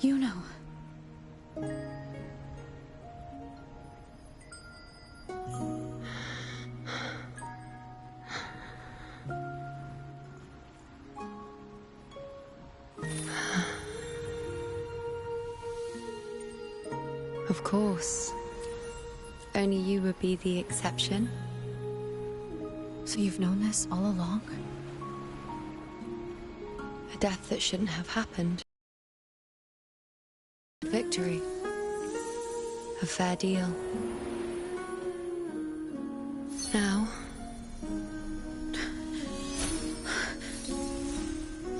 You know. Of course. Only you would be the exception. So you've known this all along? A death that shouldn't have happened. Victory. A fair deal. Now...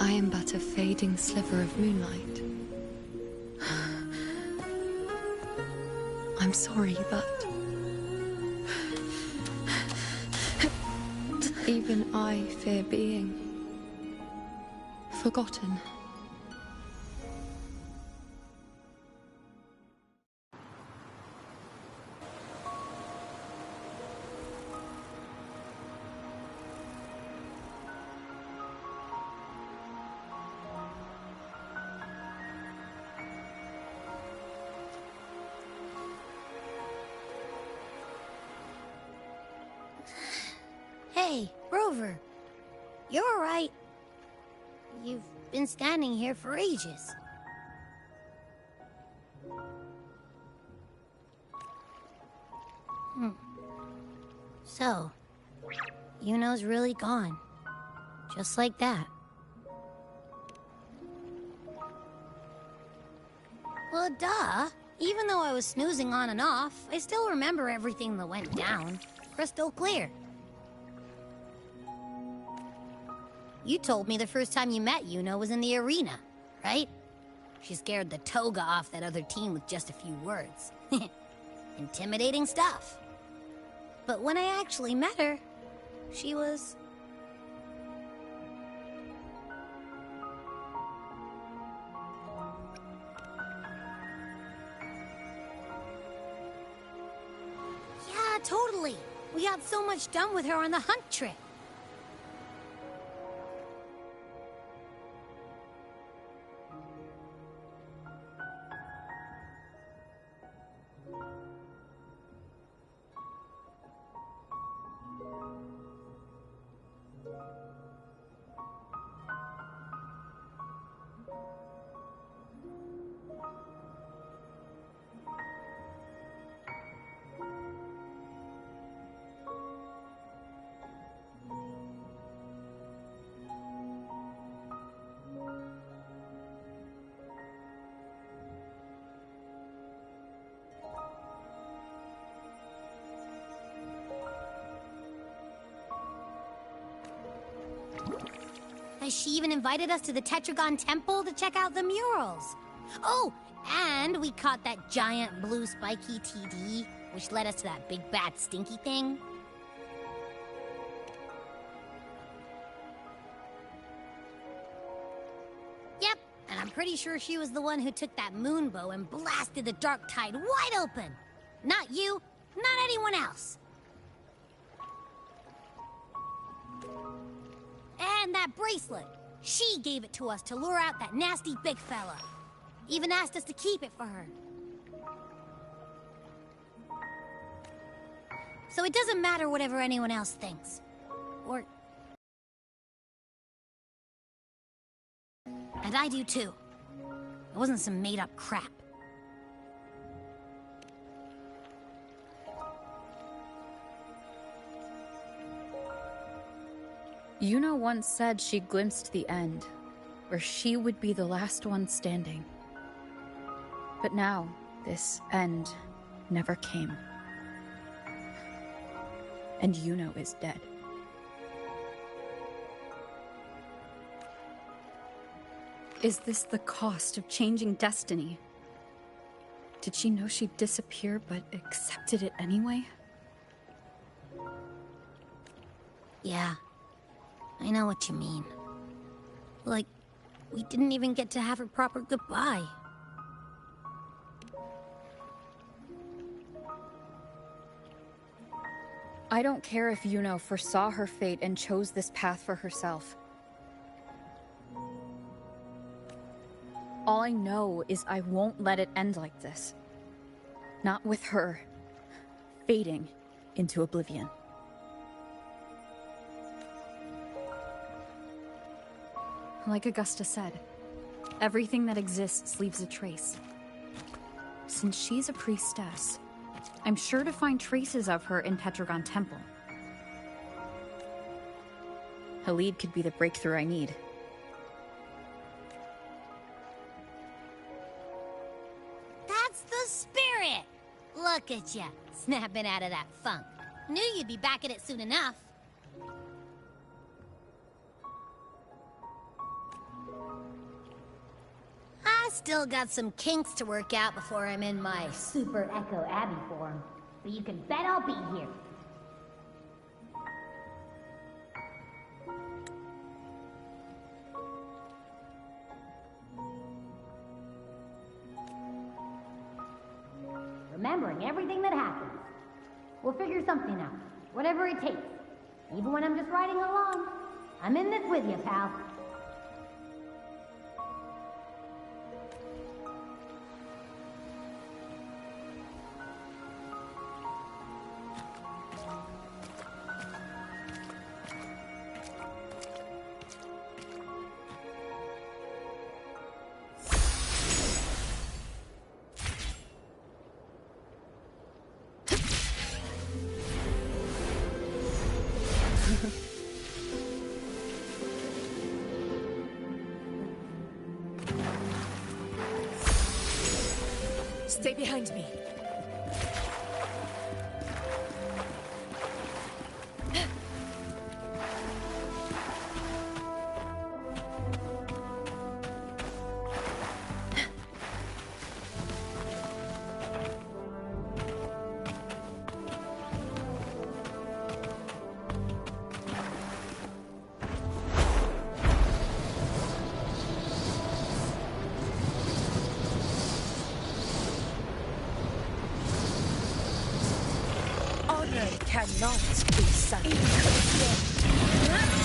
I am but a fading sliver of moonlight. I'm sorry, but... even I fear being... forgotten. Hey, Rover. You're all right. You've been standing here for ages. So, Yuno's really gone. Just like that. Well, duh. Even though I was snoozing on and off, I still remember everything that went down. Crystal clear. You told me the first time you met Yuno was in the arena, right? She scared the toga off that other team with just a few words. Intimidating stuff. But when I actually met her, she was... Yeah, totally. We got so much done with her on the hunt trip. Has she even invited us to the Tetragon Temple to check out the murals? Oh, and we caught that giant blue spiky TD, which led us to that big bad stinky thing. Yep, and I'm pretty sure she was the one who took that moon bow and blasted the Dark Tide wide open. Not you, not anyone else. And that bracelet. She gave it to us to lure out that nasty big fella. Even asked us to keep it for her. So it doesn't matter whatever anyone else thinks. Or... And I do too. It wasn't some made-up crap. Yuno once said she glimpsed the end, where she would be the last one standing. But now, this end never came. And Yuno is dead. Is this the cost of changing destiny? Did she know she'd disappear, but accepted it anyway? Yeah. I know what you mean. Like, we didn't even get to have a proper goodbye. I don't care if Yuno foresaw her fate and chose this path for herself. All I know is I won't let it end like this. Not with her fading into oblivion. Like Augusta said, everything that exists leaves a trace. Since she's a priestess, I'm sure to find traces of her in Petragon Temple. Halid could be the breakthrough I need. That's the spirit! Look at ya, snapping out of that funk. Knew you'd be back at it soon enough. I still got some kinks to work out before I'm in my Super Echo Abbey form. But you can bet I'll be here. Remembering everything that happens. We'll figure something out. Whatever it takes. Even when I'm just riding along. I'm in this with you, pal. Stay behind me. Cannot be sudden.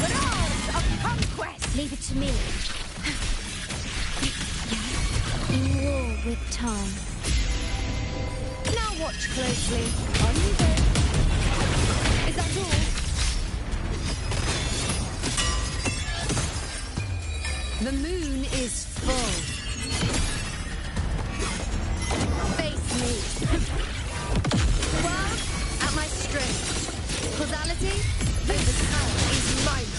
Thralls of conquest! Leave it to me. In war with time. Now watch closely. On you go. Is that all? The moon is full. Face me. At my strength. Causality over time is mine.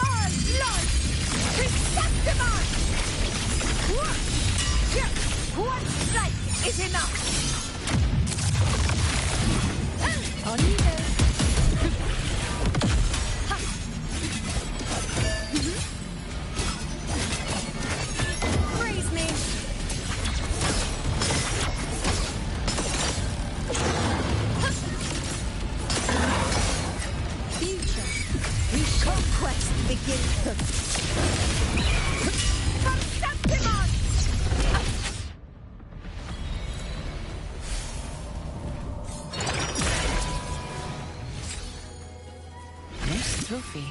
Our blood! Chrysanthemum! One strike is enough! On you go. Trophy.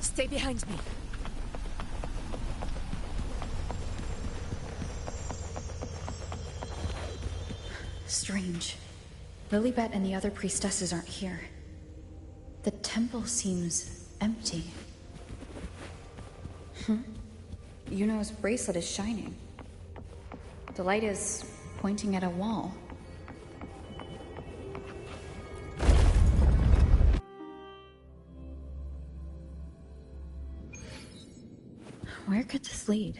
Stay behind me. Strange. Lilibet and the other priestesses aren't here. The temple seems empty. Yuno's bracelet is shining. The light is pointing at a wall. Where could this lead?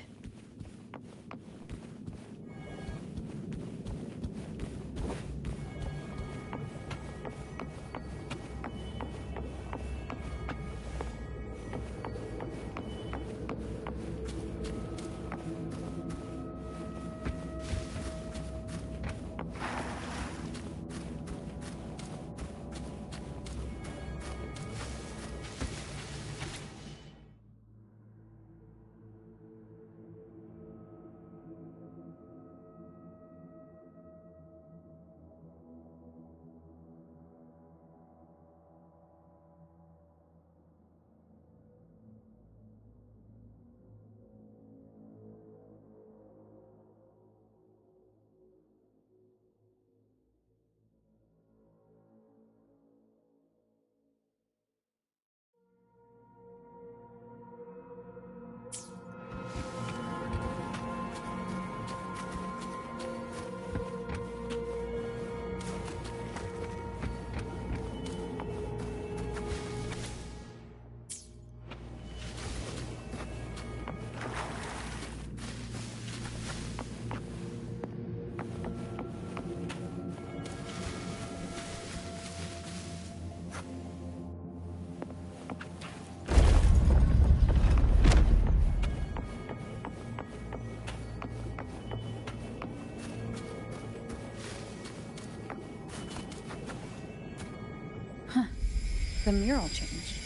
The mural changed.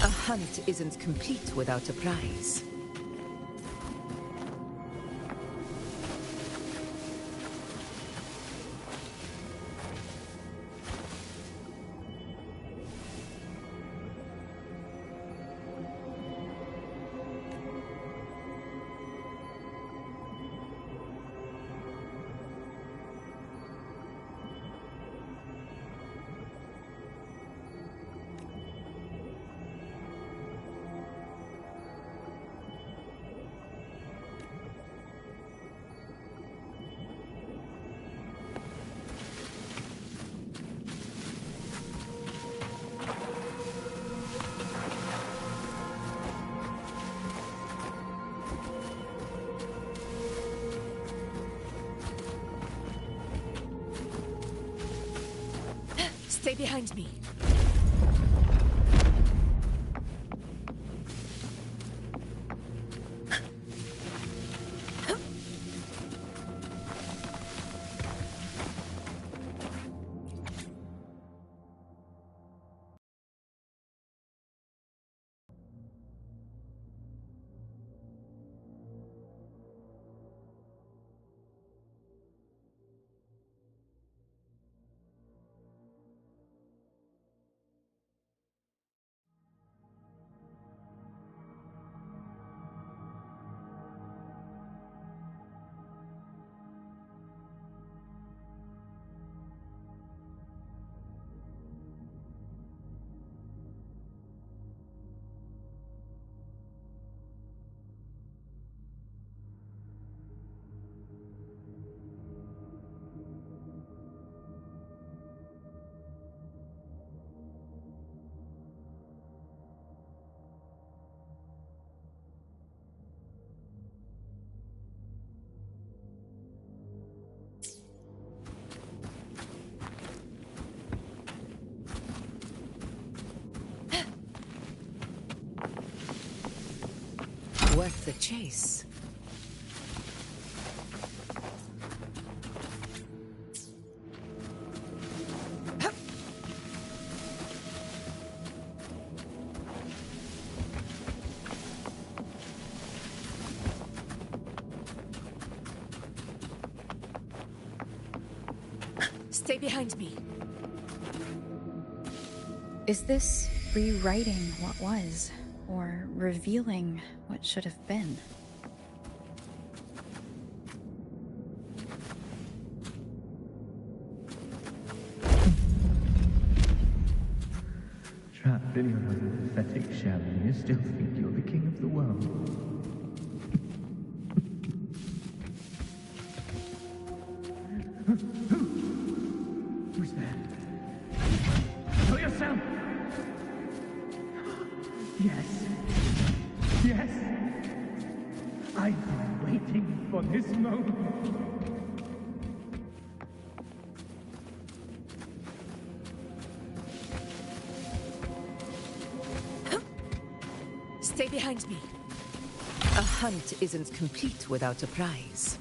A hunt isn't complete without a prize. Stay behind me. Worth the chase. Stay behind me. Is this rewriting what was, or revealing what should have been? Trapped in your own pathetic shell, and you still think you're the king of the world. Who's there? Show yourself! Yes. Yes! I've been waiting for this moment. Stay behind me. A hunt isn't complete without a prize.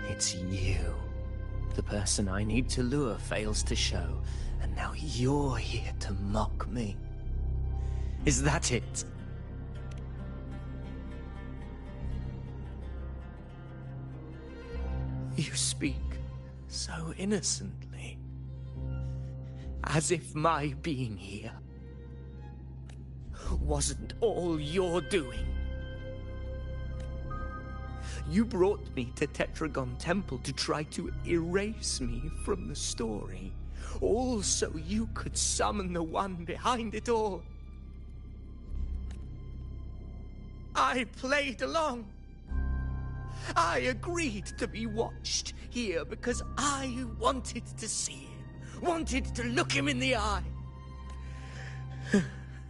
It's you. The person I need to lure fails to show, and now you're here to mock me. Is that it? You speak so innocently, as if my being here wasn't all your doing. You brought me to Tetragon Temple to try to erase me from the story, all so you could summon the one behind it all. I played along. I agreed to be watched here because I wanted to see him, wanted to look him in the eye.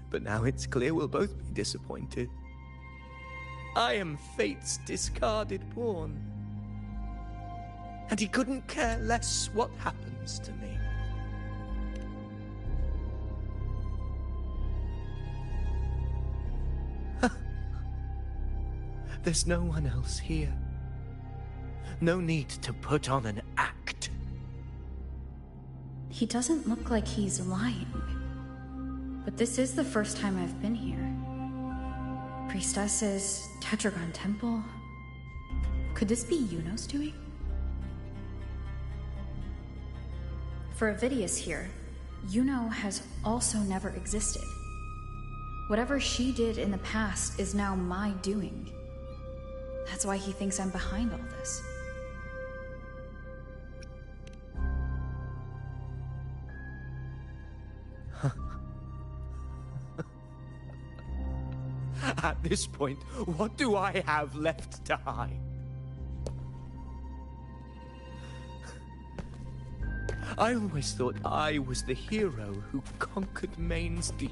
But now it's clear we'll both be disappointed. I am fate's discarded pawn. And he couldn't care less what happens to me. There's no one else here. No need to put on an act. He doesn't look like he's lying. But this is the first time I've been here. Priestesses, Tetragon Temple. Could this be Yuno's doing? For Avidius here, Yuno has also never existed. Whatever she did in the past is now my doing. That's why he thinks I'm behind all this. At this point, what do I have left to hide? I always thought I was the hero who conquered Main's Deep,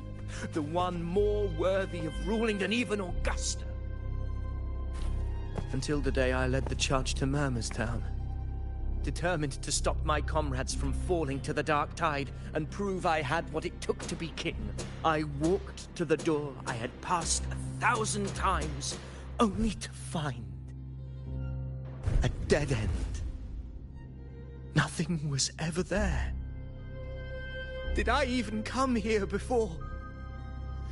the one more worthy of ruling than even Augusta. Until the day I led the charge to Murmur's Town. Determined to stop my comrades from falling to the dark tide and prove I had what it took to be king, I walked to the door I had passed 1,000 times, only to find a dead end. Nothing was ever there. Did I even come here before?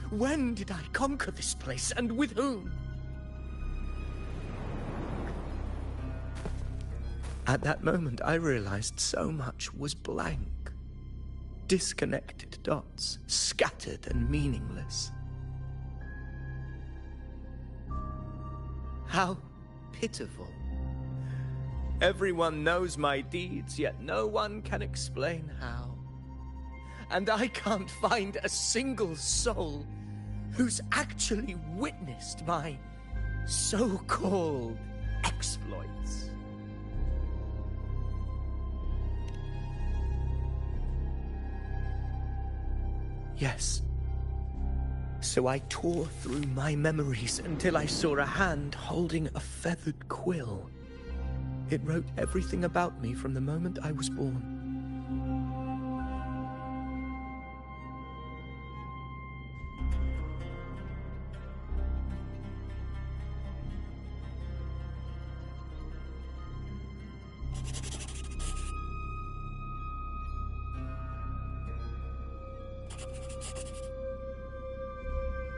When did I conquer this place, and with whom? At that moment, I realized so much was blank. Disconnected dots, scattered and meaningless. How pitiful. Everyone knows my deeds, yet no one can explain how. And I can't find a single soul who's actually witnessed my so-called exploits. Yes. So I tore through my memories until I saw a hand holding a feathered quill. It wrote everything about me from the moment I was born.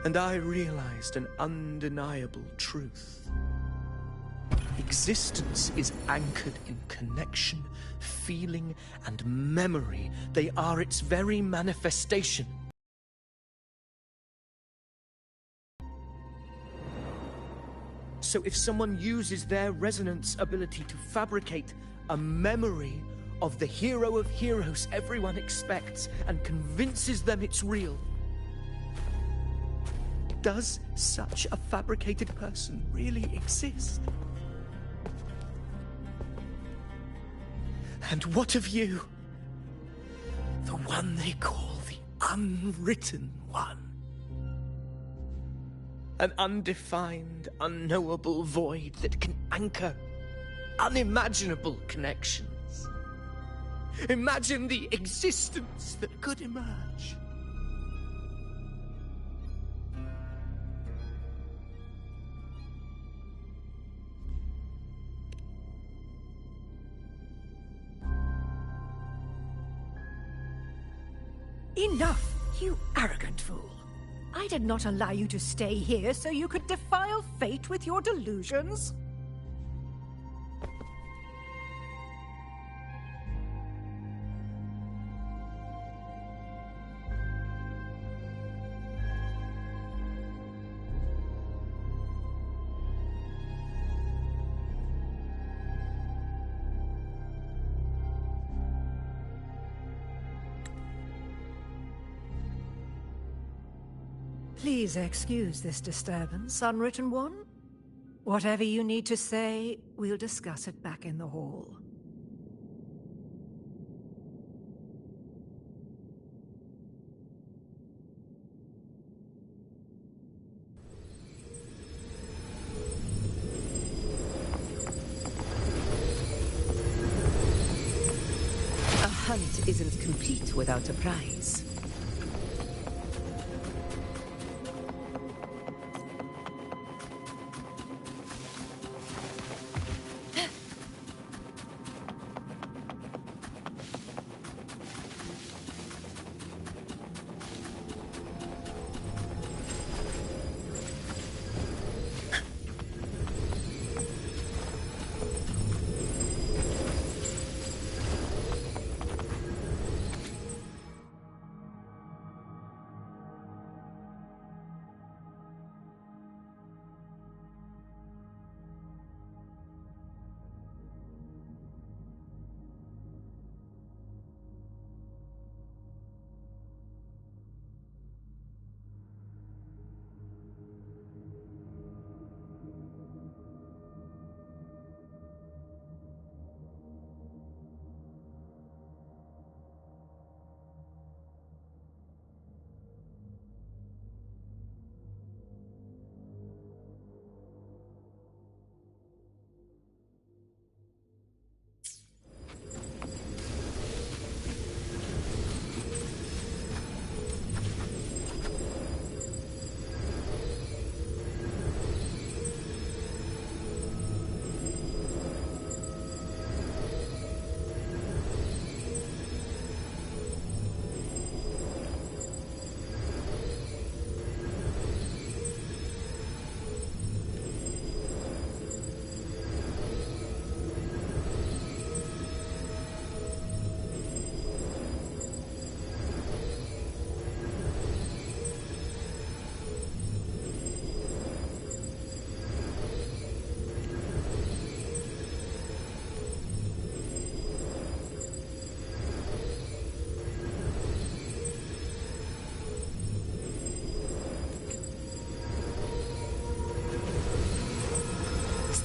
And I realized an undeniable truth. Existence is anchored in connection, feeling, and memory. They are its very manifestation. So if someone uses their resonance ability to fabricate a memory of the hero of heroes everyone expects and convinces them it's real, does such a fabricated person really exist? And what of you? The one they call the Unwritten One. An undefined, unknowable void that can anchor unimaginable connections. Imagine the existence that could emerge. Enough, you arrogant fool. I did not allow you to stay here so you could defile fate with your delusions. Please excuse this disturbance, Unwritten One. Whatever you need to say, we'll discuss it back in the hall. A hunt isn't complete without a prize.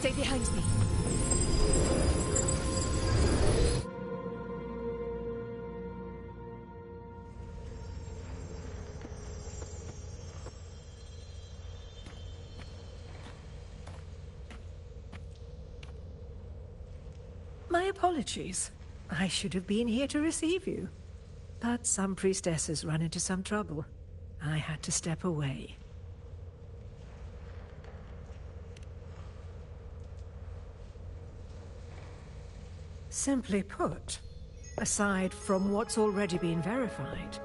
Stay behind me. My apologies. I should have been here to receive you. But some priestesses run into some trouble. I had to step away. Simply put, aside from what's already been verified,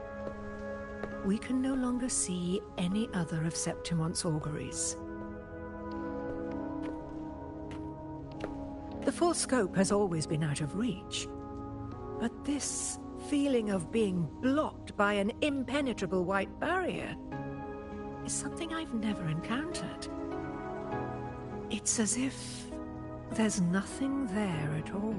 we can no longer see any other of Septimon's auguries. The full scope has always been out of reach, but this feeling of being blocked by an impenetrable white barrier is something I've never encountered. It's as if there's nothing there at all.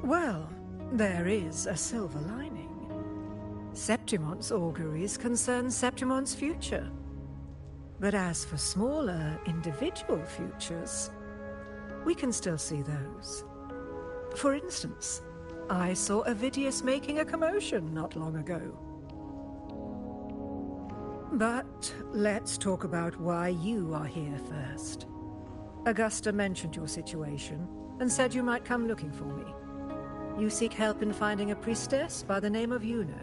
Well, there is a silver lining. Septimon's auguries concern Septimon's future. But as for smaller, individual futures, we can still see those. For instance, I saw Avidius making a commotion not long ago. But let's talk about why you are here first. Augusta mentioned your situation, and said you might come looking for me. You seek help in finding a priestess by the name of Yuno.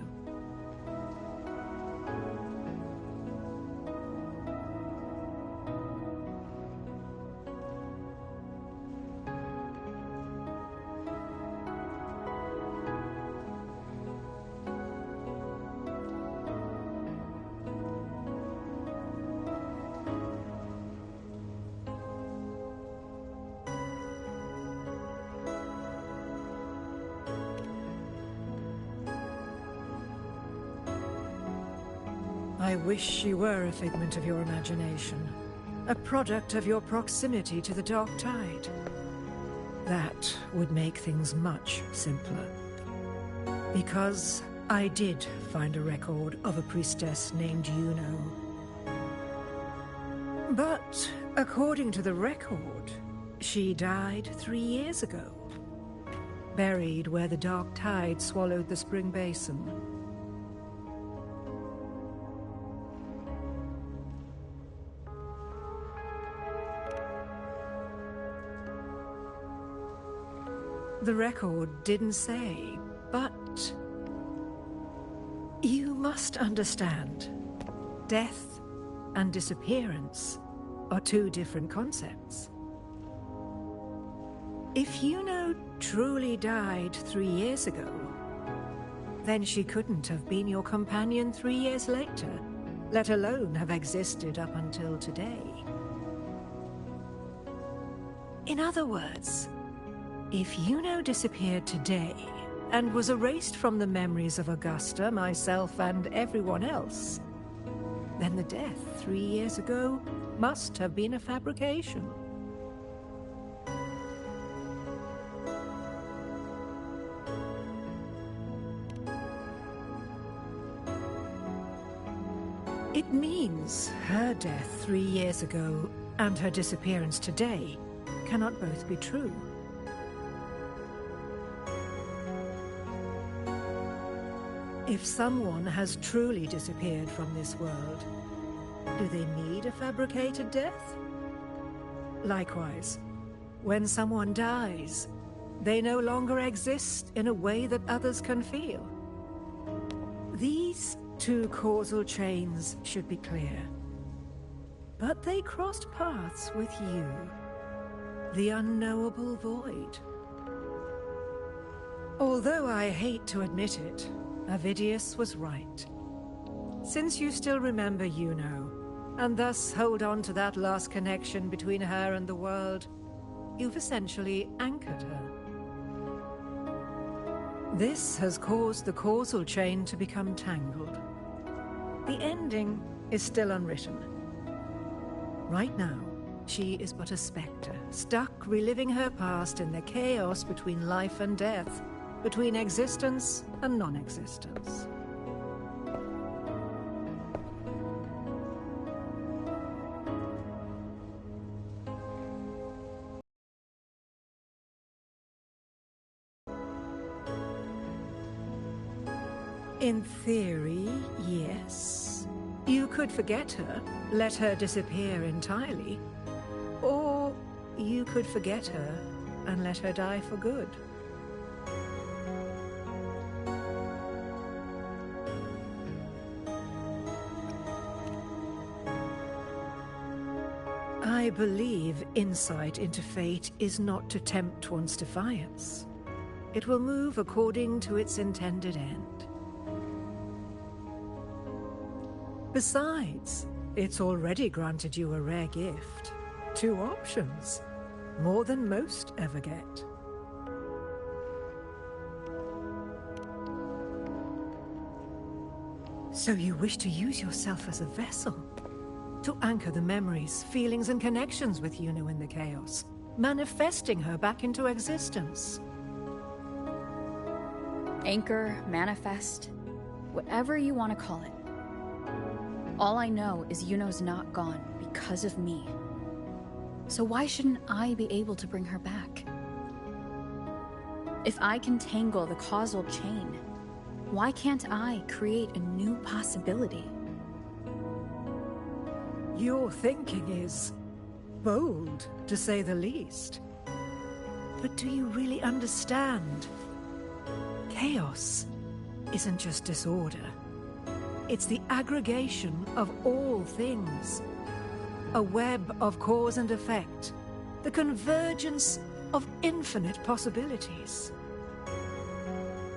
I wish she were a figment of your imagination, a product of your proximity to the Dark Tide. That would make things much simpler. Because I did find a record of a priestess named Yuno. But according to the record, she died 3 years ago, buried where the Dark Tide swallowed the Spring Basin. The record didn't say, but you must understand, death and disappearance are two different concepts. If Yuno truly died 3 years ago, then she couldn't have been your companion 3 years later, let alone have existed up until today. In other words, if Yuno disappeared today and was erased from the memories of Augusta, myself, and everyone else, then the death 3 years ago must have been a fabrication. It means her death 3 years ago and her disappearance today cannot both be true. If someone has truly disappeared from this world, do they need a fabricated death? Likewise, when someone dies, they no longer exist in a way that others can feel. These two causal chains should be clear. But they crossed paths with you, the unknowable void. Although I hate to admit it, Avidius was right. Since you still remember Yuno, and thus hold on to that last connection between her and the world, you've essentially anchored her. This has caused the causal chain to become tangled. The ending is still unwritten. Right now, she is but a spectre, stuck reliving her past in the chaos between life and death, between existence and non-existence. In theory, yes. You could forget her, let her disappear entirely. Or you could forget her and let her die for good. I believe insight into fate is not to tempt one's defiance. It will move according to its intended end. Besides, it's already granted you a rare gift. 2 options, more than most ever get. So you wish to use yourself as a vessel? To anchor the memories, feelings, and connections with Yuno in the chaos, manifesting her back into existence. Anchor, manifest, whatever you want to call it. All I know is Yuno's not gone because of me. So why shouldn't I be able to bring her back? If I can tangle the causal chain, why can't I create a new possibility? Your thinking is bold, to say the least. But do you really understand? Chaos isn't just disorder. It's the aggregation of all things. A web of cause and effect. The convergence of infinite possibilities.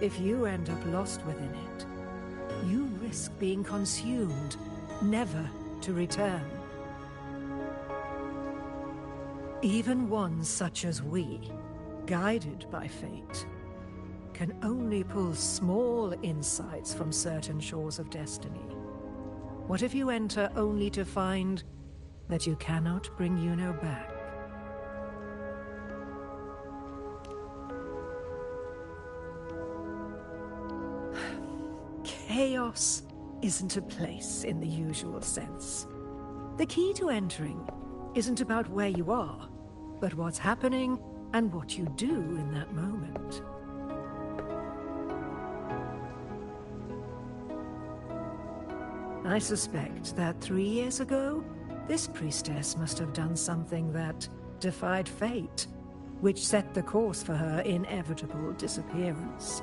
If you end up lost within it, you risk being consumed, never to return. Even ones such as we, guided by fate, can only pull small insights from certain shores of destiny. What if you enter only to find that you cannot bring Yuno back? Chaos isn't a place in the usual sense. The key to entering isn't about where you are, but what's happening and what you do in that moment. I suspect that 3 years ago, this priestess must have done something that defied fate, which set the course for her inevitable disappearance.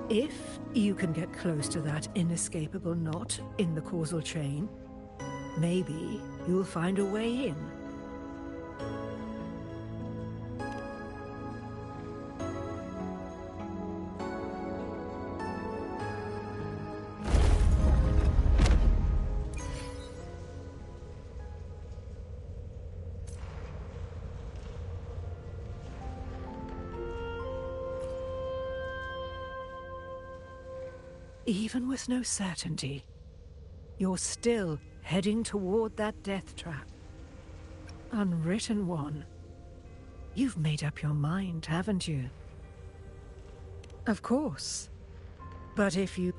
If you can get close to that inescapable knot in the causal chain, maybe you'll find a way in. Even with no certainty, you're still heading toward that death trap. Unwritten one. You've made up your mind, haven't you? Of course. But if you...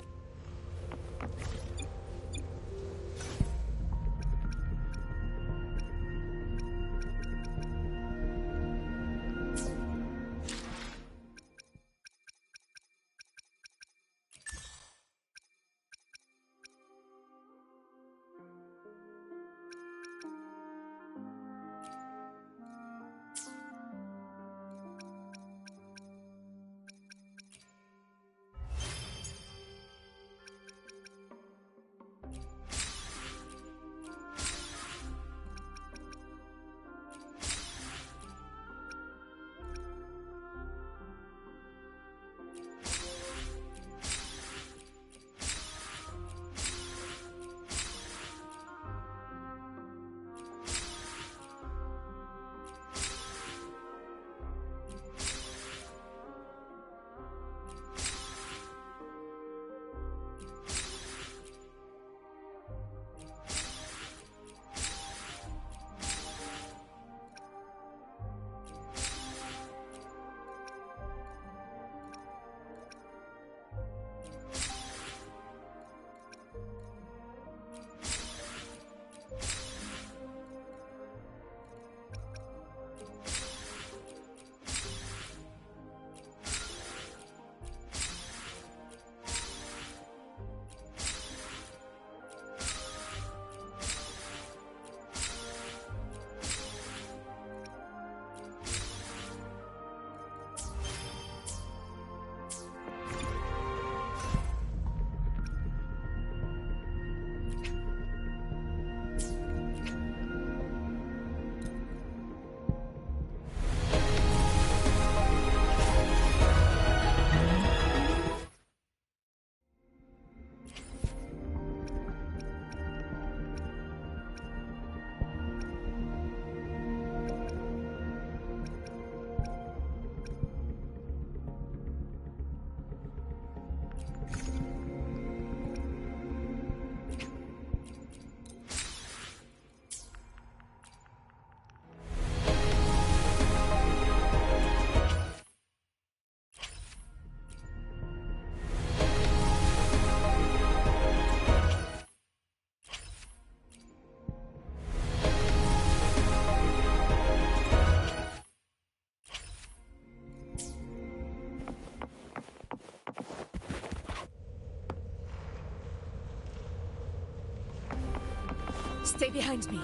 Stay behind me.